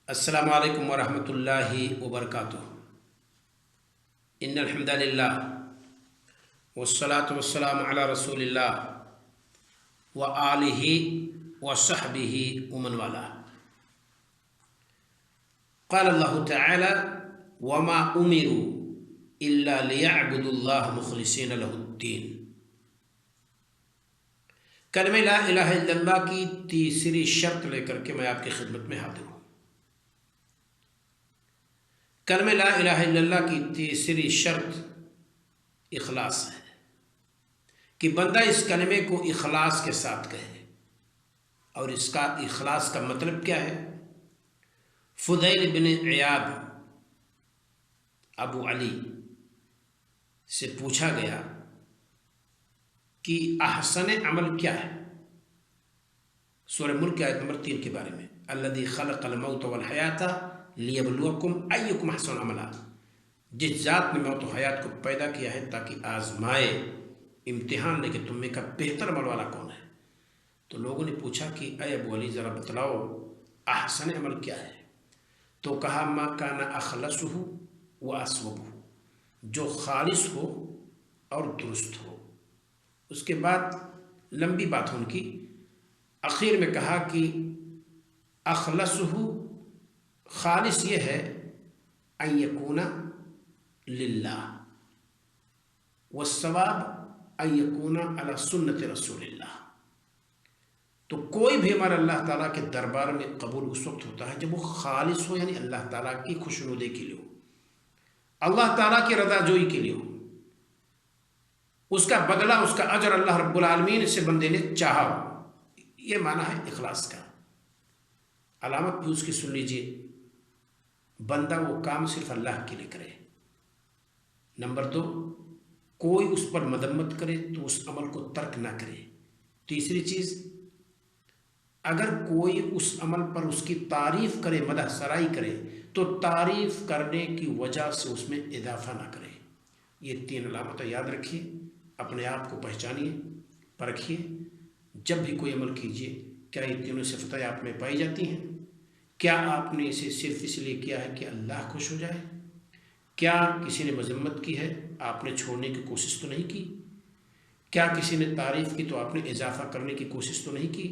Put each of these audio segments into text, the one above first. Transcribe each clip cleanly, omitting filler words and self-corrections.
السلام علیکم ورحمۃ اللہ وبرکاتہ۔ ان الحمد للہ والصلاة والسلام علی رسول اللہ وآلہ وصحبہ ومن والہ۔ قال اللہ تعالی وما امروا الا لیعبدوا اللہ مخلصین لہ الدین۔ کلمہ لا الہ الا اللہ کی تیسری شرط لے کر کے میں آپ کی خدمت میں حاضر ہوں۔ کلمہ لا الہ الا اللہ کی تیسری شرط اخلاص ہے کہ بندہ اس کلمے کو اخلاص کے ساتھ کہے۔ اور اس کا اخلاص کا مطلب کیا ہے؟ فضیل بن عیاض ابو علی سے پوچھا گیا کہ احسن عمل کیا ہے؟ سورہ ملک کی آیت نمبر 3 کے بارے میں، الذی خلق الموت والحیات لیبلوکم ایکم احسن عملا، جس ذات نے موت و حیات کو پیدا کیا ہے تاکہ آزمائے، امتحان لے کہ تم میں کا بہتر عمل والا کون ہے۔ تو لوگوں نے پوچھا کہ اے ابو علی ذرا بتلاؤ احسن عمل کیا ہے؟ تو کہا ما کان اخلصہ و اصوبہ، جو خالص ہو اور درست ہو۔ اس کے بعد لمبی بات ان کی، اخیر میں کہا کہ اخلصہ خالص یہ ہے ان یکون للہ والثواب ان یکون علی سنت رسول اللہ۔ تو کوئی بھی ہمارا اللہ تعالیٰ کے دربار میں قبول اس وقت ہوتا ہے جب وہ خالص ہو، یعنی اللہ تعالیٰ کی خوشنودی کے لیے ہو، اللہ تعالیٰ کی رضا جوئی کے لیے ہو، اس کا بدلہ، اس کا اجر اللہ رب العالمین سے بندے نے چاہا ہو۔ یہ معنی ہے اخلاص کا۔ علامت بھی اس کی سن لیجیے، بندہ وہ کام صرف اللہ کے لیے کرے۔ نمبر 2، کوئی اس پر مذمت کرے تو اس عمل کو ترک نہ کرے۔ تیسری چیز، اگر کوئی اس عمل پر اس کی تعریف کرے، مدح سرائی کرے، تو تعریف کرنے کی وجہ سے اس میں اضافہ نہ کرے۔ یہ 3 علامتیں یاد رکھیے، اپنے آپ کو پہچانیے، پرکھیے۔ جب بھی کوئی عمل کیجیے، کیا یہ تینوں صفتیں آپ میں پائی جاتی ہیں؟ کیا آپ نے اسے صرف اس لیے کیا ہے کہ اللہ خوش ہو جائے؟ کیا کسی نے مذمت کی ہے، آپ نے چھوڑنے کی کوشش تو نہیں کی؟ کیا کسی نے تعریف کی تو آپ نے اضافہ کرنے کی کوشش تو نہیں کی؟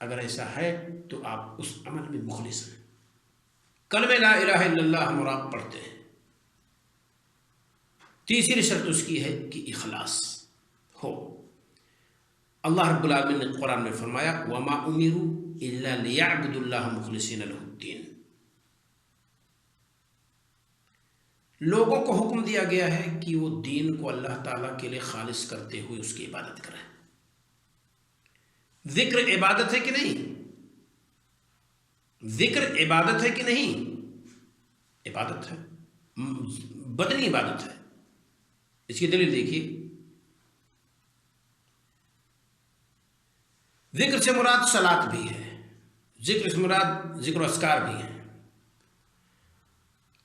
اگر ایسا ہے تو آپ اس عمل میں مخلص ہیں۔ کلمہ لا الہ الا اللہ ہم اور آپ پڑھتے ہیں، تیسری شرط اس کی ہے کہ اخلاص ہو۔ اللہ رب العالمین نے قرآن میں فرمایا وما امروا الا لیعبدوا اللہ مخلصین لہ الدین۔ لوگوں کو حکم دیا گیا ہے کہ وہ دین کو اللہ تعالیٰ کے لیے خالص کرتے ہوئے اس کی عبادت کریں۔ ذکر عبادت ہے کہ نہیں؟ ذکر عبادت ہے کہ نہیں؟ عبادت ہے، بدنی عبادت ہے۔ اس کی دلیل دیکھیے، ذکر سے مراد صلاۃ بھی ہے، ذکر سے مراد ذکر و اذکار بھی ہیں۔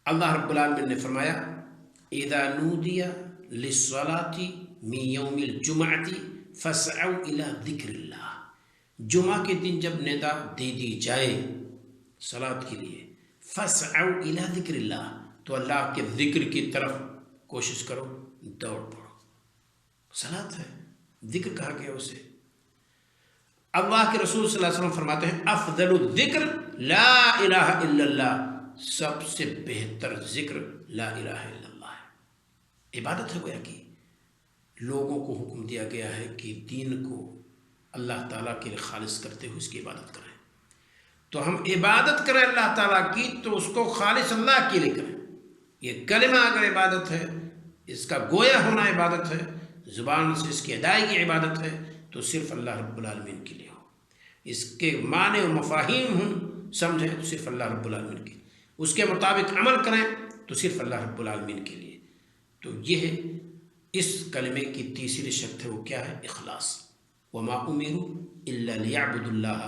اللہ رب العالمین نے فرمایا اذا نودی للصلاۃ من یوم الجمعۃ فاسعوا الی ذکر اللہ۔ جمعہ کے دن جب ندا دے دی جائے صلاۃ کے لیے، فاسعوا الی ذکر اللہ، تو اللہ کے ذکر کی طرف کوشش کرو، دوڑ پڑو۔ صلاۃ ہے، ذکر کہا گیا اسے۔ اللہ کے رسول صلی اللہ علیہ وسلم فرماتے ہیں افضل الذکر لا الہ الا اللہ، سب سے بہتر ذکر لا الہ الا اللہ ہے۔ عبادت ہے، گویا کہ لوگوں کو حکم دیا گیا ہے کہ دین کو اللہ تعالیٰ کے لیے خالص کرتے ہوئے اس کی عبادت کریں۔ تو ہم عبادت کریں اللہ تعالیٰ کی تو اس کو خالص اللہ کے لیے کریں۔ یہ کلمہ اگر عبادت ہے، اس کا گویا ہونا عبادت ہے، زبان سے اس کی ادائیگی عبادت ہے، تو صرف اللہ رب العالمین کے لیے ہو۔ اس کے معنی و مفاہیم ہوں سمجھیں تو صرف اللہ رب العالمین کے، اس کے مطابق عمل کریں تو صرف اللہ رب العالمین کے لیے۔ تو یہ ہے اس کلمے کی تیسری شرط ہے، وہ کیا ہے؟ اخلاص۔ وما امروا الا لیعبدوا اللہ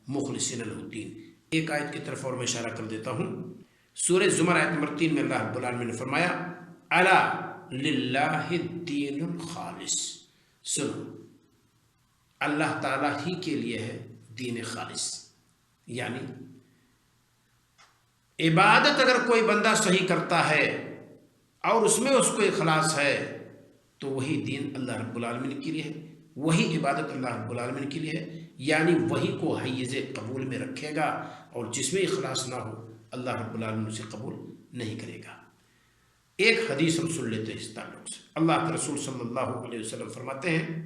مخلصین لہ الدین۔ ایک آیت کی طرف اور میں اشارہ کر دیتا ہوں، سورہ زمر آیت نمبر 3 میں اللہ رب العالمین نے فرمایا الا للہ الدین الخالص۔ سنو، اللہ تعالیٰ ہی کے لیے ہے دین خالص، یعنی عبادت اگر کوئی بندہ صحیح کرتا ہے اور اس میں اس کو اخلاص ہے تو وہی دین اللہ رب العالمین کے لیے ہے، وہی عبادت اللہ رب العالمین کے لیے ہے، یعنی وہی کو حیز قبول میں رکھے گا، اور جس میں اخلاص نہ ہو اللہ رب العالمین اسے قبول نہیں کرے گا۔ ایک حدیث ہم سن لیتے ہیں اس تعلق سے۔ اللہ کے رسول صلی اللہ علیہ وسلم فرماتے ہیں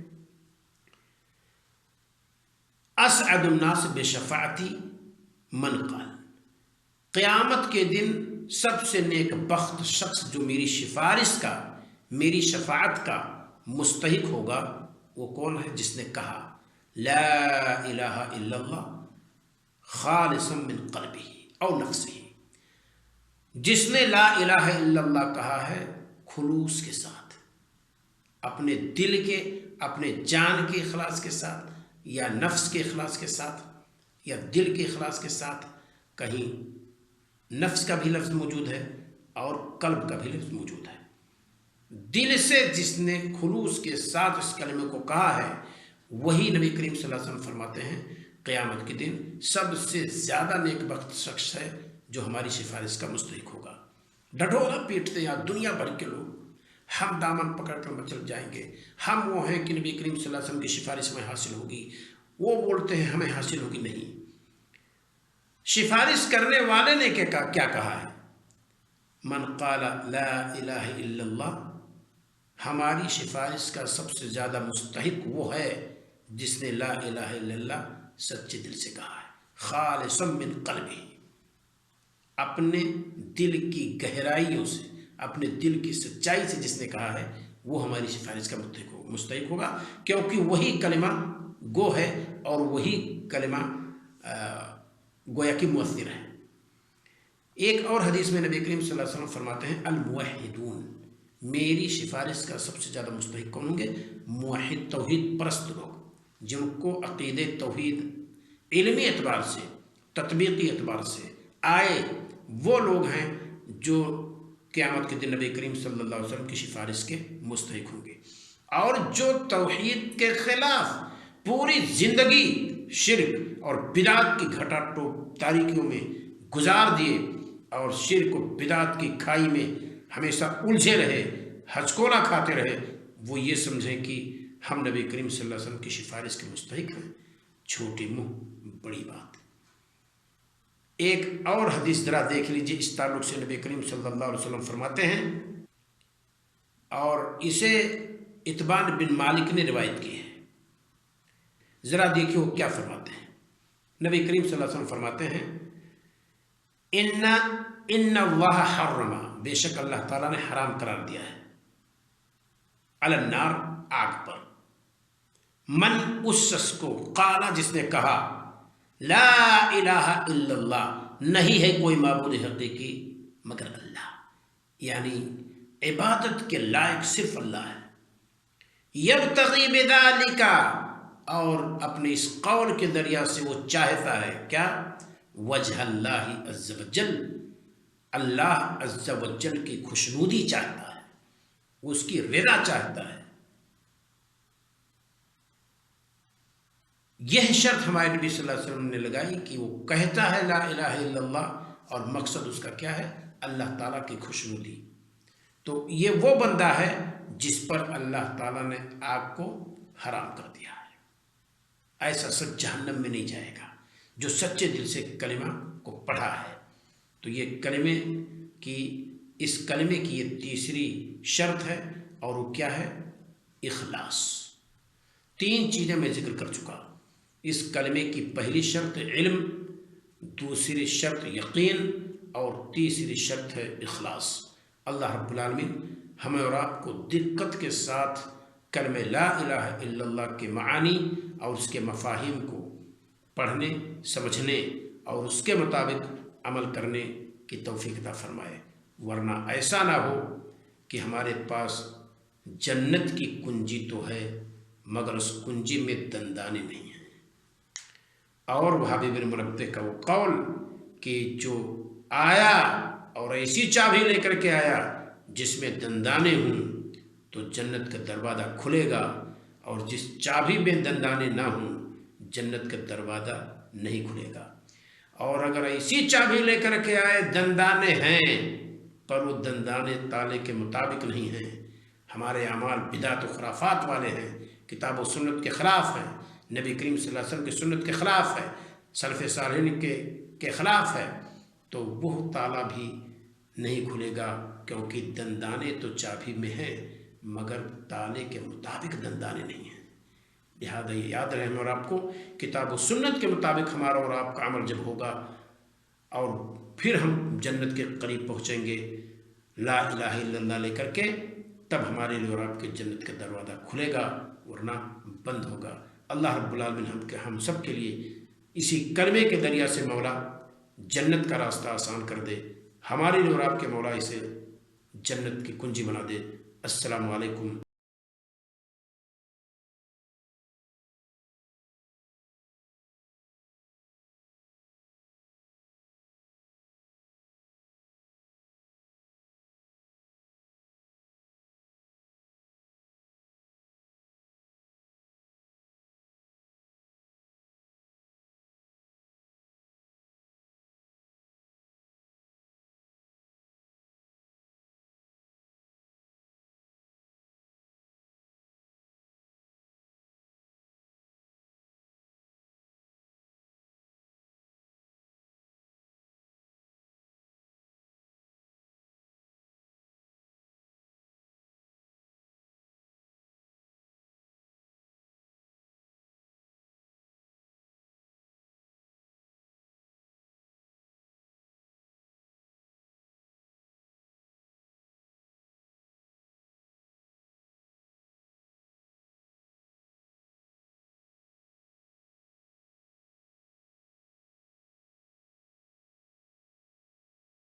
اسعد الناس بشفاعتی من قال، قیامت کے دن سب سے نیک بخت شخص جو میری سفارش کا، میری شفاعت کا مستحق ہوگا، وہ کون ہے؟ جس نے کہا لا الہ الا اللہ خالصا من قلبہ او نفسہ، جس نے لا الہ الا اللہ کہا ہے خلوص کے ساتھ، اپنے دل کے، اپنے جان کے اخلاص کے ساتھ، یا نفس کے اخلاص کے ساتھ، یا دل کے اخلاص کے ساتھ۔ کہیں نفس کا بھی لفظ موجود ہے اور قلب کا بھی لفظ موجود ہے۔ دل سے جس نے خلوص کے ساتھ اس کلمے کو کہا ہے، وہی نبی کریم صلی اللہ علیہ وسلم فرماتے ہیں قیامت کے دن سب سے زیادہ نیک بخت شخص ہے جو ہماری سفارش کا مستحق ہوگا۔ ڈھڈورا پیٹتے ہیں یہاں دنیا بھر کے لوگ، ہم دامن پکڑ کر مچل جائیں گے، ہم وہ ہیں کہ نبی کریم صلی اللہ علیہ وسلم کی سفارش میں حاصل ہوگی، وہ بولتے ہیں ہمیں حاصل ہوگی۔ نہیں، سفارش کرنے والے نے کیا کہا ہے؟ من قال لا الہ الا اللہ، ہماری سفارش کا سب سے زیادہ مستحق وہ ہے جس نے لا الہ الا اللہ سچے دل سے کہا ہے، خالصا من قلبہ، اپنے دل کی گہرائیوں سے، اپنے دل کی سچائی سے جس نے کہا ہے، وہ ہماری سفارش کا مستحق ہوگا، کیونکہ وہی کلمہ گو ہے اور وہی کلمہ گویا کہ مؤثر ہے۔ ایک اور حدیث میں نبی کریم صلی اللہ علیہ وسلم فرماتے ہیں الموحدون، میری سفارش کا سب سے زیادہ مستحق کون ہوں گے؟ موحد، توحید پرست لوگ، جن کو عقید توحید علمی اعتبار سے، تطبیقی اعتبار سے آئے، وہ لوگ ہیں جو قیامت کے دن نبی کریم صلی اللہ علیہ وسلم کی سفارش کے مستحق ہوں گے۔ اور جو توحید کے خلاف پوری زندگی شرک اور بدعت کی گھٹا ٹوپ تاریکیوں میں گزار دیے اور شرک و بدعت کی کھائی میں ہمیشہ الجھے رہے، ہچکولا کھاتے رہے، وہ یہ سمجھیں کہ ہم نبی کریم صلی اللہ علیہ وسلم کی سفارش کے مستحق ہیں، چھوٹی منہ بڑی بات۔ ایک اور حدیث ذرا دیکھ لیجیے اس تعلق سے، نبی کریم صلی اللہ علیہ وسلم فرماتے ہیں، اور اسے اتبان بن مالک نے روایت کی ہے، ذرا دیکھیے وہ کیا فرماتے ہیں۔ نبی کریم صلی اللہ علیہ وسلم فرماتے ہیں ان اللہ حرم، بے شک اللہ تعالیٰ نے حرام قرار دیا ہے، علی النار، آگ پر، من اس شخص کو، قالا جس نے کہا، لا الہ الا اللہ، نہیں ہے کوئی معبود حقیقی مگر اللہ، یعنی عبادت کے لائق صرف اللہ ہے، یبتغی بذالک، اور اپنے اس قول کے ذریعہ سے وہ چاہتا ہے کیا؟ وجہ اللہ عز وجل، اللہ عز وجل کی خوشنودی چاہتا ہے، وہ اس کی رضا چاہتا ہے۔ یہ شرط ہمارے نبی صلی اللہ علیہ وسلم نے لگائی کہ وہ کہتا ہے لا الہ الا اللہ، اور مقصد اس کا کیا ہے؟ اللہ تعالیٰ کی خوشنودی۔ تو یہ وہ بندہ ہے جس پر اللہ تعالیٰ نے آگ کو حرام کر دیا ہے، ایسا سب جہنم میں نہیں جائے گا جو سچے دل سے کلمہ کو پڑھا ہے۔ تو یہ کلمے کی، اس کلمے کی یہ تیسری شرط ہے، اور وہ کیا ہے؟ اخلاص۔ تین چیزیں میں ذکر کر چکا۔ اس کلمے کی پہلی شرط علم، دوسری شرط یقین، اور تیسری شرط ہے اخلاص۔ اللہ رب العالمین ہمیں اور آپ کو دقت کے ساتھ کلمہ لا الہ الا اللہ کے معانی اور اس کے مفاہیم کو پڑھنے، سمجھنے اور اس کے مطابق عمل کرنے کی توفیق عطا فرمائے، ورنہ ایسا نہ ہو کہ ہمارے پاس جنت کی کنجی تو ہے مگر اس کنجی میں دندانے نہیں ہیں۔ اور وہابی بن منبہ کا وہ قول کہ جو آیا اور ایسی چابی لے کر کے آیا جس میں دندانے ہوں تو جنت کا دروازہ کھلے گا، اور جس چابی میں دندانے نہ ہوں جنت کا دروازہ نہیں کھلے گا۔ اور اگر ایسی چابی لے کر کے آئے دندانے ہیں پر وہ دندانے تالے کے مطابق نہیں ہیں، ہمارے اعمال بدعت و خرافات والے ہیں، کتاب و سنت کے خلاف ہیں، نبی کریم صلی اللہ علیہ وسلم کی سنت کے خلاف ہے، سلف صالحین کے خلاف ہے، تو وہ تالا بھی نہیں کھلے گا، کیونکہ دندانے تو چابی میں ہیں مگر تالے کے مطابق دندانے نہیں ہیں۔ لہذا یہ یاد رہے اور آپ کو کتاب و سنت کے مطابق ہمارا اور آپ کا عمل جب ہوگا اور پھر ہم جنت کے قریب پہنچیں گے لا الہ الا اللہ لے کر کے، تب ہمارے لیے اور آپ کے جنت کا دروازہ کھلے گا ورنہ بند ہوگا۔ اللہ رب العالمین ہم سب کے لیے اسی کلمے کے ذریعہ سے مولا جنت کا راستہ آسان کر دے، ہمارے لیے اور آپ کے مولا اسے جنت کی کنجی بنا دے۔ السلام علیکم۔